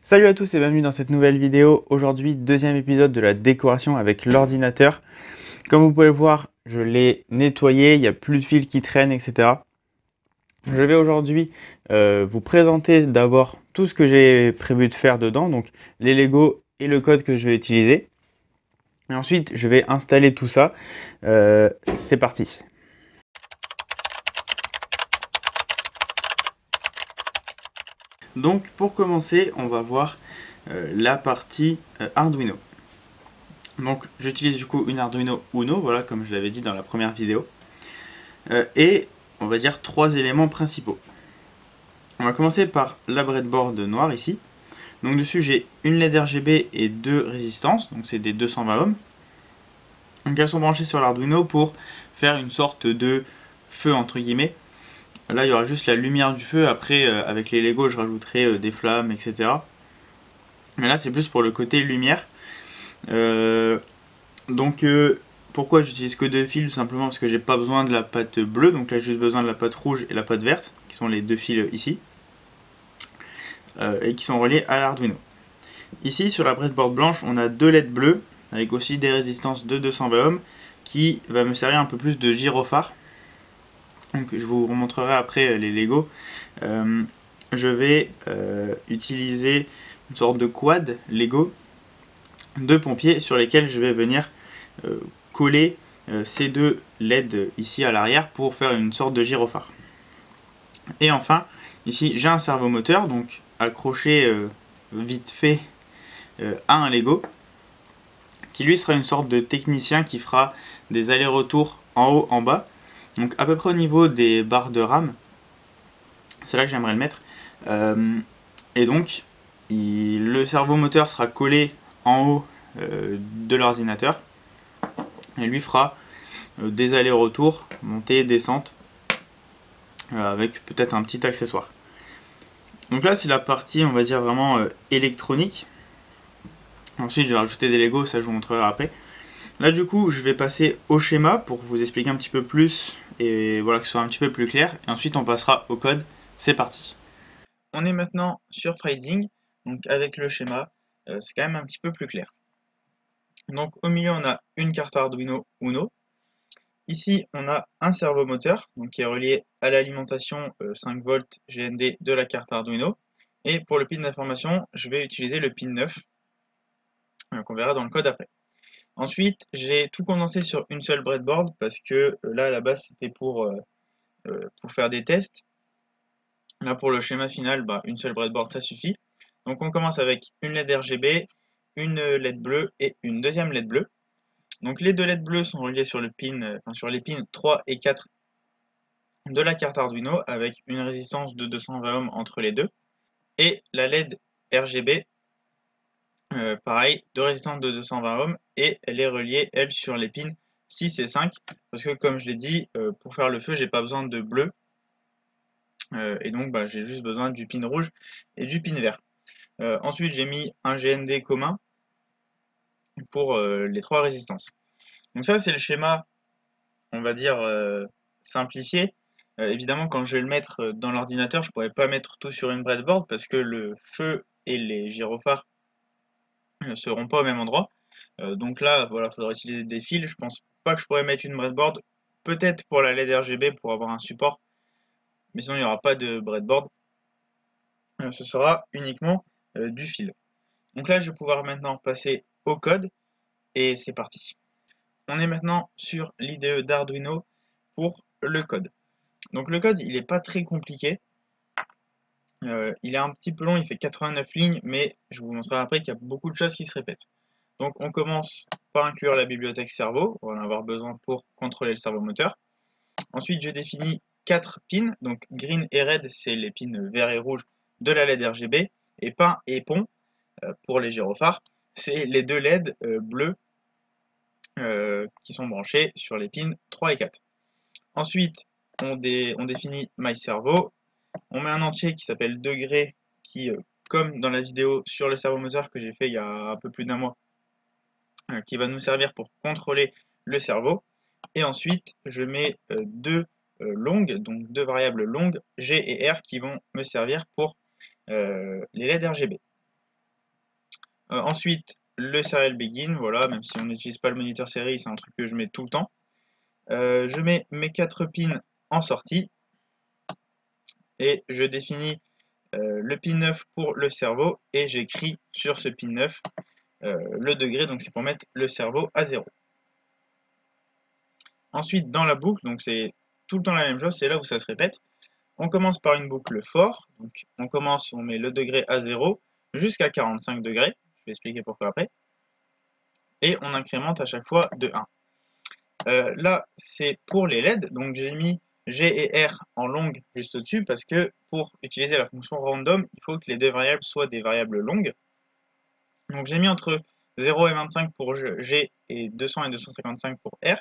Salut à tous et bienvenue dans cette nouvelle vidéo. Aujourd'hui, deuxième épisode de la décoration avec l'ordinateur. Comme vous pouvez le voir, je l'ai nettoyé, il n'y a plus de fils qui traînent, etc. Je vais aujourd'hui vous présenter d'abord tout ce que j'ai prévu de faire dedans, donc les Lego et le code que je vais utiliser. Et ensuite, je vais installer tout ça. C'est parti. Donc pour commencer, on va voir la partie Arduino. Donc j'utilise du coup une Arduino Uno, voilà comme je l'avais dit dans la première vidéo. Et on va dire trois éléments principaux. On va commencer par la breadboard noire ici. Donc dessus j'ai une LED RGB et deux résistances, donc c'est des 220 ohms. Donc elles sont branchées sur l'Arduino pour faire une sorte de feu entre guillemets. Là il y aura juste la lumière du feu, après avec les Lego je rajouterai des flammes, etc. Mais là c'est plus pour le côté lumière. Euh, donc pourquoi j'utilise que deux fils? Simplement parce que j'ai pas besoin de la pâte bleue, donc là j'ai juste besoin de la pâte rouge et la pâte verte, qui sont les deux fils ici, et qui sont reliés à l'Arduino. Ici sur la breadboard blanche on a deux LED bleues, avec aussi des résistances de 220 ohms, qui va me servir un peu plus de gyrophare. Donc je vous remontrerai après les Lego. Je vais utiliser une sorte de quad Lego de pompiers sur lesquels je vais venir coller ces deux LED ici à l'arrière pour faire une sorte de gyrophare. Et enfin, ici j'ai un servomoteur, donc accroché vite fait à un Lego, qui lui sera une sorte de technicien qui fera des allers-retours en haut, en bas, donc à peu près au niveau des barres de RAM, c'est là que j'aimerais le mettre. Et donc, le servomoteur sera collé en haut de l'ordinateur, et lui fera des allers-retours, montée, descente, avec peut-être un petit accessoire. Donc là c'est la partie on va dire vraiment électronique. Ensuite je vais rajouter des Lego, ça je vous montrerai après. Là du coup je vais passer au schéma pour vous expliquer un petit peu plus et voilà que ce soit un petit peu plus clair. Et ensuite on passera au code, c'est parti. On est maintenant sur Phrasing, donc avec le schéma, c'est quand même un petit peu plus clair. Donc au milieu on a une carte Arduino Uno. Ici, on a un servomoteur donc, qui est relié à l'alimentation 5 volts GND de la carte Arduino. Et pour le pin d'information, je vais utiliser le pin 9, qu'on verra dans le code après. Ensuite, j'ai tout condensé sur une seule breadboard parce que là, à la base, c'était pour faire des tests. Là, pour le schéma final, bah, une seule breadboard, ça suffit. Donc, on commence avec une LED RGB, une LED bleue et une deuxième LED bleue. Donc, les deux LED bleues sont reliées sur sur les pins 3 et 4 de la carte Arduino avec une résistance de 220 ohms entre les deux. Et la LED RGB, pareil, de résistance de 220 ohms et elle est reliée, elle, sur les pins 6 et 5 parce que comme je l'ai dit, pour faire le feu, j'ai pas besoin de bleu et donc bah, j'ai juste besoin du pin rouge et du pin vert. Ensuite, j'ai mis un GND commun pour les trois résistances. Donc ça, c'est le schéma, on va dire, simplifié. Évidemment, quand je vais le mettre dans l'ordinateur, je ne pourrais pas mettre tout sur une breadboard parce que le feu et les gyrophares ne seront pas au même endroit. Donc là, voilà, il faudra utiliser des fils. Je pense pas que je pourrais mettre une breadboard. Peut-être pour la LED RGB pour avoir un support, mais sinon il n'y aura pas de breadboard. Ce sera uniquement du fil. Donc là, je vais pouvoir maintenant passer au code et c'est parti. On est maintenant sur l'IDE d'Arduino pour le code. Donc le code, il n'est pas très compliqué. Il est un petit peu long, il fait 89 lignes, mais je vous montrerai après qu'il y a beaucoup de choses qui se répètent. Donc on commence par inclure la bibliothèque cerveau, on va en avoir besoin pour contrôler le servomoteur. Ensuite je définis 4 pins, donc green et red c'est les pins vert et rouge de la LED RGB, et pain et pont pour les gyrophares, c'est les deux LED bleus qui sont branchés sur les pins 3 et 4. Ensuite on définit MyServo, on met un entier qui s'appelle degré qui, comme dans la vidéo sur le servomoteur que j'ai fait il y a un peu plus d'un mois, qui va nous servir pour contrôler le cerveau. Et ensuite, je mets deux longues, donc deux variables longues, G et R, qui vont me servir pour les LED RGB. Ensuite, le serial begin, voilà, même si on n'utilise pas le moniteur série, c'est un truc que je mets tout le temps. Je mets mes 4 pins en sortie et je définis le pin 9 pour le cerveau et j'écris sur ce pin 9 le degré, donc c'est pour mettre le cerveau à 0. Ensuite, dans la boucle, donc c'est tout le temps la même chose, c'est là où ça se répète. On commence par une boucle for, donc on met le degré à 0 jusqu'à 45 degrés, je vais expliquer pourquoi après, et on incrémente à chaque fois de 1. Là, c'est pour les LED, donc j'ai mis G et R en longue juste au-dessus, parce que pour utiliser la fonction random, il faut que les deux variables soient des variables longues. Donc j'ai mis entre 0 et 25 pour G et 200 et 255 pour R,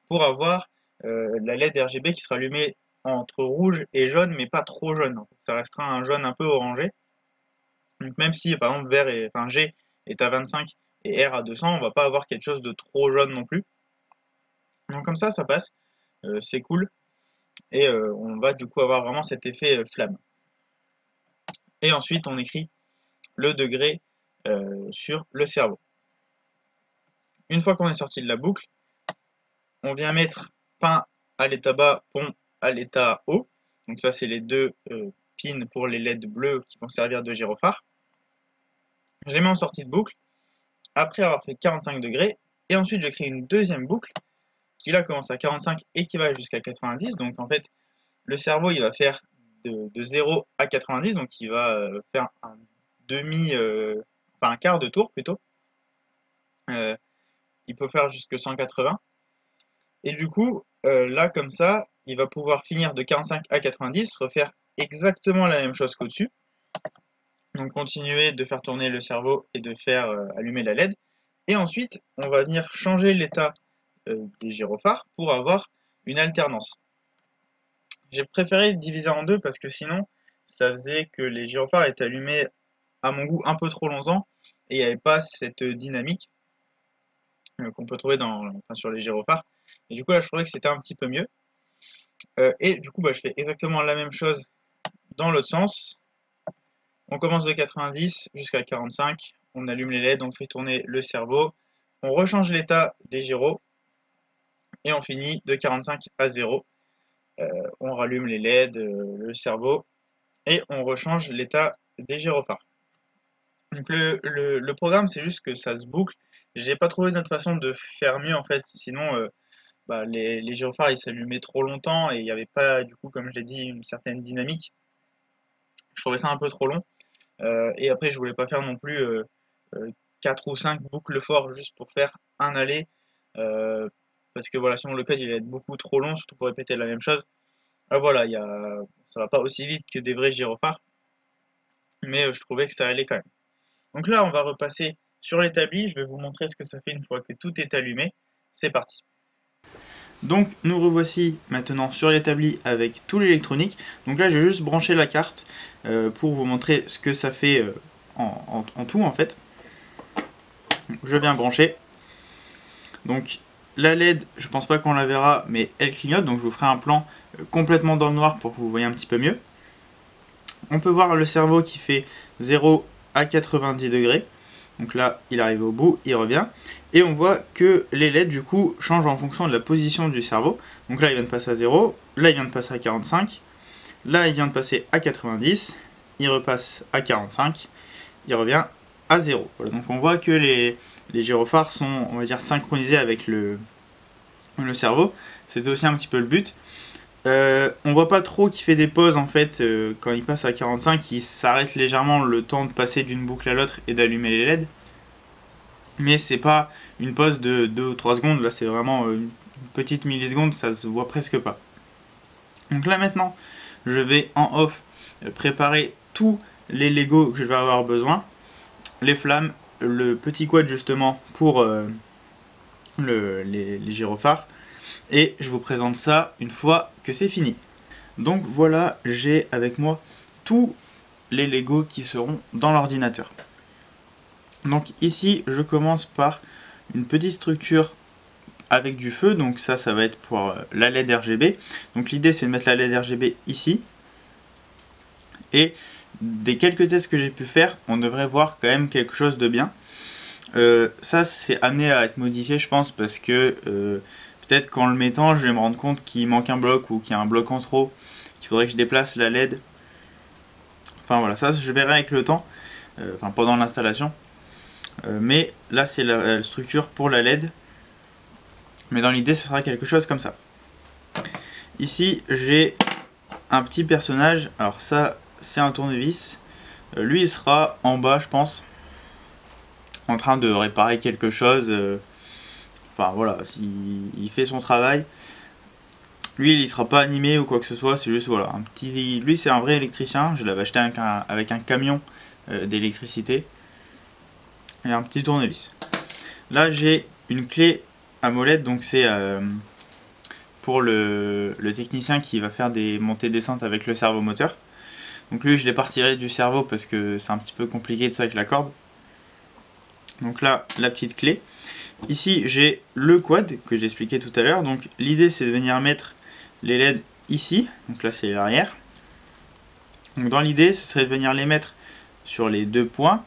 pour avoir la LED RGB qui sera allumée entre rouge et jaune, mais pas trop jaune. En fait. Ça restera un jaune un peu orangé. Donc même si par exemple G est à 25 et R à 200, on va pas avoir quelque chose de trop jaune non plus. Donc comme ça passe, c'est cool. Et on va du coup avoir vraiment cet effet flamme. Et ensuite on écrit le degré sur le cerveau. Une fois qu'on est sorti de la boucle, on vient mettre pin à l'état bas, pont à l'état haut. Donc ça c'est les deux pins pour les LED bleus qui vont servir de gyrophare. Je les mets en sortie de boucle, après avoir fait 45 degrés, et ensuite je crée une deuxième boucle, qui là commence à 45 et qui va jusqu'à 90, donc en fait le cerveau il va faire de 0 à 90, donc il va faire un un quart de tour plutôt, il peut faire jusque 180, et du coup là comme ça, il va pouvoir finir de 45 à 90, refaire exactement la même chose qu'au-dessus, donc continuer de faire tourner le cerveau et de faire allumer la LED. Et ensuite, on va venir changer l'état des gyrophares pour avoir une alternance. J'ai préféré diviser en deux parce que sinon, ça faisait que les gyrophares étaient allumés à mon goût un peu trop longtemps et il n'y avait pas cette dynamique qu'on peut trouver sur les gyrophares. Et du coup, là, je trouvais que c'était un petit peu mieux. Et du coup, je fais exactement la même chose dans l'autre sens. On commence de 90 jusqu'à 45, on allume les LED, on fait tourner le cerveau, on rechange l'état des gyros, et on finit de 45 à 0. On rallume les LED, le cerveau, et on rechange l'état des gyrophares. Donc le programme, c'est juste que ça se boucle. J'ai pas trouvé d'autre façon de faire mieux en fait, sinon les gyrophares ils s'allumaient trop longtemps et il n'y avait pas du coup, comme je l'ai dit, une certaine dynamique. Je trouvais ça un peu trop long. Et après, je voulais pas faire non plus 4 ou 5 boucles for juste pour faire un aller. Euh, parce que voilà, sinon le code il va être beaucoup trop long, surtout pour répéter la même chose. Voilà, ça va pas aussi vite que des vrais gyrophares, mais je trouvais que ça allait quand même. Donc là, on va repasser sur l'établi. Je vais vous montrer ce que ça fait une fois que tout est allumé. C'est parti. Donc nous revoici maintenant sur l'établi avec tout l'électronique. Donc là je vais juste brancher la carte pour vous montrer ce que ça fait en tout en fait. Donc, je viens brancher. Donc la LED, je pense pas qu'on la verra, mais elle clignote. Donc je vous ferai un plan complètement dans le noir pour que vous voyez un petit peu mieux. On peut voir le cerveau qui fait 0 à 90 degrés. Donc là, il arrive au bout, il revient. Et on voit que les LED, du coup, changent en fonction de la position du cerveau. Donc là, il vient de passer à 0. Là, il vient de passer à 45. Là, il vient de passer à 90. Il repasse à 45. Il revient à 0. Voilà, donc on voit que les gyrophares sont, on va dire, synchronisés avec le cerveau. C'était aussi un petit peu le but. On voit pas trop qu'il fait des pauses en fait quand il passe à 45, il s'arrête légèrement le temps de passer d'une boucle à l'autre et d'allumer les LED. Mais c'est pas une pause de 2 ou 3 secondes, là c'est vraiment une petite milliseconde, ça se voit presque pas. Donc là maintenant, je vais en off préparer tous les Lego que je vais avoir besoin, les flammes, le petit quad justement pour les gyrophares, et je vous présente ça une fois que c'est fini. Donc voilà, j'ai avec moi tous les Lego qui seront dans l'ordinateur. Donc ici, je commence par une petite structure avec du feu, donc ça va être pour la LED RGB. Donc l'idée c'est de mettre la LED RGB ici, et des quelques tests que j'ai pu faire, on devrait voir quand même quelque chose de bien. Ça c'est amené à être modifié je pense, parce que peut-être qu'en le mettant je vais me rendre compte qu'il manque un bloc ou qu'il y a un bloc en trop, qu'il faudrait que je déplace la LED. Enfin voilà, ça je verrai avec le temps, pendant l'installation. Mais là c'est la structure pour la LED. Mais dans l'idée ce sera quelque chose comme ça. Ici j'ai un petit personnage, alors ça c'est un tournevis. Lui il sera en bas je pense, en train de réparer quelque chose. Enfin voilà, il fait son travail. Lui il sera pas animé ou quoi que ce soit, c'est juste voilà, un petit. Lui c'est un vrai électricien, je l'avais acheté avec un camion d'électricité. Et un petit tournevis. Là j'ai une clé à molette, donc c'est pour le technicien qui va faire des montées-descentes avec le servomoteur. Donc lui je l'ai pas retiré du cerveau parce que c'est un petit peu compliqué de ça avec la corde. Donc là la petite clé. Ici j'ai le quad que j'ai expliqué tout à l'heure. Donc l'idée c'est de venir mettre les LED ici. Donc là c'est l'arrière. Donc dans l'idée ce serait de venir les mettre sur les deux points,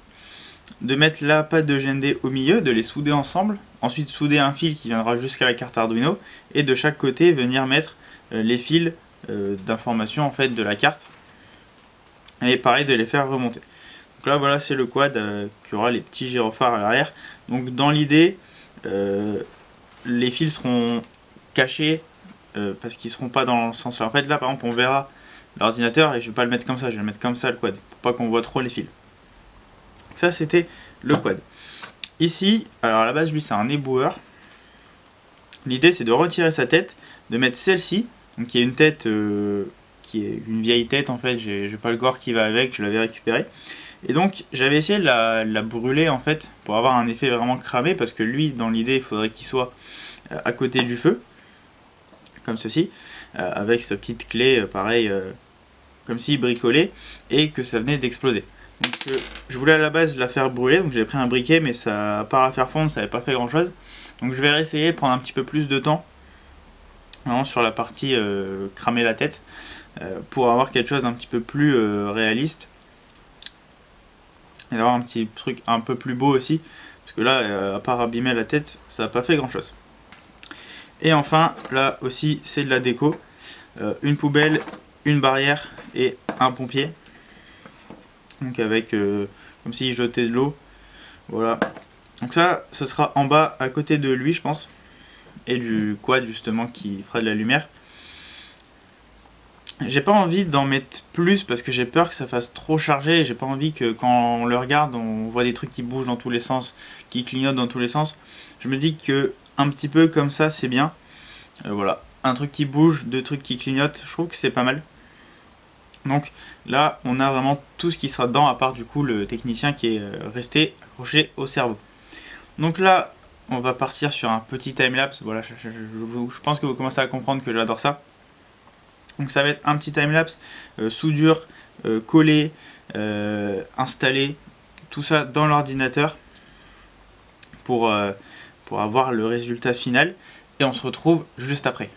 de mettre la patte de GND au milieu, de les souder ensemble, ensuite souder un fil qui viendra jusqu'à la carte Arduino, et de chaque côté venir mettre les fils d'information en fait de la carte, et pareil de les faire remonter. Donc là voilà c'est le quad qui aura les petits gyrophares à l'arrière. Donc dans l'idée les fils seront cachés parce qu'ils seront pas dans le sens là. En fait là par exemple on verra l'ordinateur et je vais pas le mettre comme ça, je vais le mettre comme ça le quad pour pas qu'on voit trop les fils. Donc ça c'était le quad. Ici, alors à la base lui c'est un éboueur. L'idée c'est de retirer sa tête, de mettre celle-ci, donc qui est une tête qui est une vieille tête en fait, j'ai pas le gore qui va avec, je l'avais récupéré. Et donc j'avais essayé de la brûler en fait pour avoir un effet vraiment cramé, parce que lui dans l'idée il faudrait qu'il soit à côté du feu, comme ceci, avec sa petite clé pareil, comme si bricolée, et que ça venait d'exploser. Donc je voulais à la base la faire brûler, donc j'avais pris un briquet, mais ça, à part la faire fondre, ça n'avait pas fait grand chose. Donc je vais réessayer de prendre un petit peu plus de temps, vraiment sur la partie cramer la tête, pour avoir quelque chose d'un petit peu plus réaliste. Et d'avoir un petit truc un peu plus beau aussi, parce que là, à part abîmer la tête, ça n'a pas fait grand chose. Et enfin, là aussi, c'est de la déco. Une poubelle, une barrière et un pompier. Donc avec, comme s'il jetait de l'eau. Voilà. Donc ça, ce sera en bas, à côté de lui, je pense. Et du quad, justement, qui fera de la lumière. J'ai pas envie d'en mettre plus parce que j'ai peur que ça fasse trop chargé. J'ai pas envie que quand on le regarde, on voit des trucs qui bougent dans tous les sens, qui clignotent dans tous les sens. Je me dis que un petit peu comme ça, c'est bien. Voilà, un truc qui bouge, deux trucs qui clignotent, je trouve que c'est pas mal. Donc là, on a vraiment tout ce qui sera dedans, à part du coup le technicien qui est resté accroché au cerveau. Donc là, on va partir sur un petit timelapse. Voilà, je pense que vous commencez à comprendre que j'adore ça. Donc ça va être un petit timelapse, soudure, collé, installé, tout ça dans l'ordinateur pour avoir le résultat final. Et on se retrouve juste après.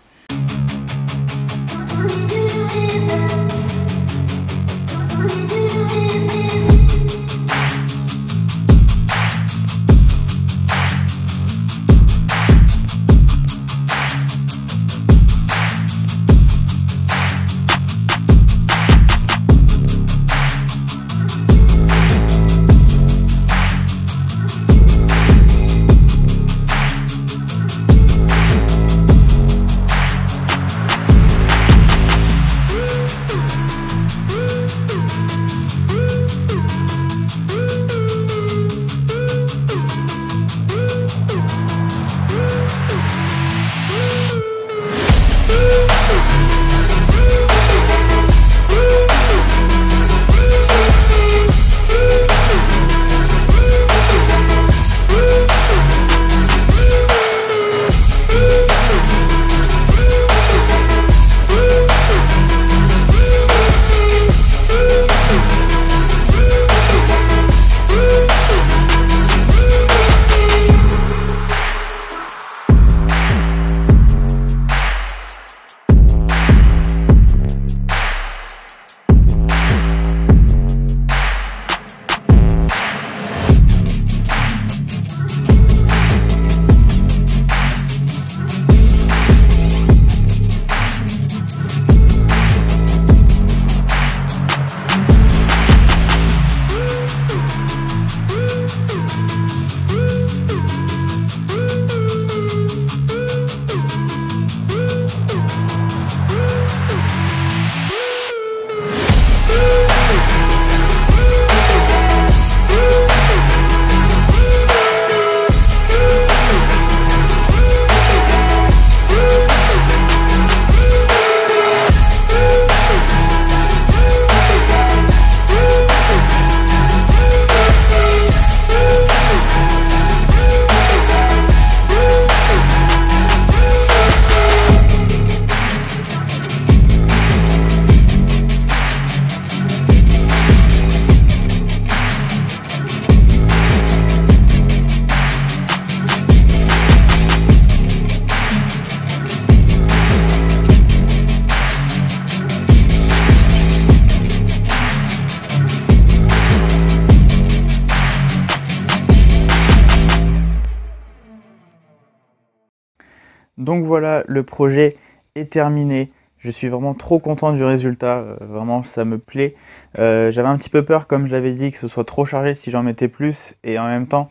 Donc voilà, le projet est terminé. Je suis vraiment trop content du résultat, vraiment ça me plaît. J'avais un petit peu peur, comme je l'avais dit, que ce soit trop chargé si j'en mettais plus. Et en même temps,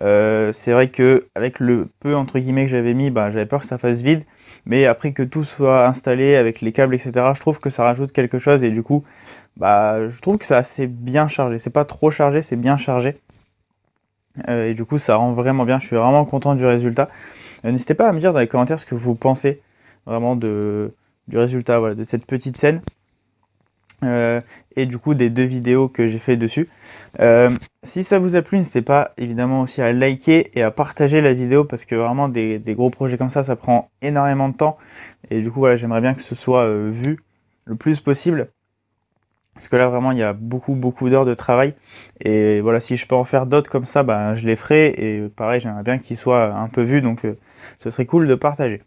c'est vrai que avec le peu entre guillemets que j'avais mis, bah, j'avais peur que ça fasse vide. Mais après que tout soit installé avec les câbles, etc., je trouve que ça rajoute quelque chose. Et du coup, bah, je trouve que c'est assez bien chargé. C'est pas trop chargé, c'est bien chargé. Et du coup, ça rend vraiment bien. Je suis vraiment content du résultat. N'hésitez pas à me dire dans les commentaires ce que vous pensez vraiment du résultat, voilà, de cette petite scène. Et du coup des 2 vidéos que j'ai fait dessus. Si ça vous a plu, n'hésitez pas évidemment aussi à liker et à partager la vidéo parce que vraiment des gros projets comme ça prend énormément de temps. Et du coup, voilà, j'aimerais bien que ce soit vu le plus possible. Parce que là, vraiment, il y a beaucoup d'heures de travail. Et voilà, si je peux en faire d'autres comme ça, bah, je les ferai. Et pareil, j'aimerais bien qu'ils soient un peu vus. Donc, ce serait cool de partager.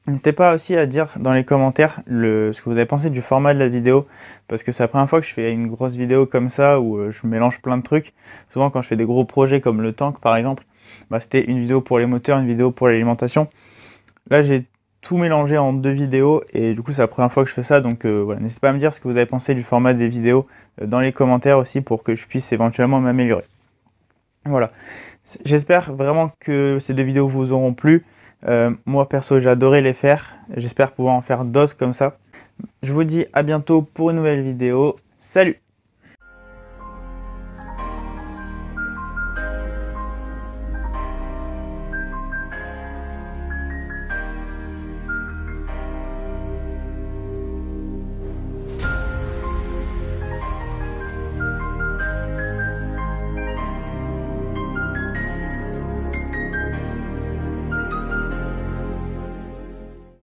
N'hésitez pas aussi à dire dans les commentaires ce que vous avez pensé du format de la vidéo. Parce que c'est la première fois que je fais une grosse vidéo comme ça où je mélange plein de trucs. Souvent, quand je fais des gros projets comme le tank, par exemple, bah, c'était une vidéo pour les moteurs, une vidéo pour l'alimentation. Là, j'ai tout mélangé en 2 vidéos et du coup c'est la première fois que je fais ça, donc voilà, n'hésitez pas à me dire ce que vous avez pensé du format des vidéos dans les commentaires aussi pour que je puisse éventuellement m'améliorer. Voilà, j'espère vraiment que ces 2 vidéos vous auront plu. Moi perso j'ai adoré les faire, j'espère pouvoir en faire d'autres comme ça. Je vous dis à bientôt pour une nouvelle vidéo, salut!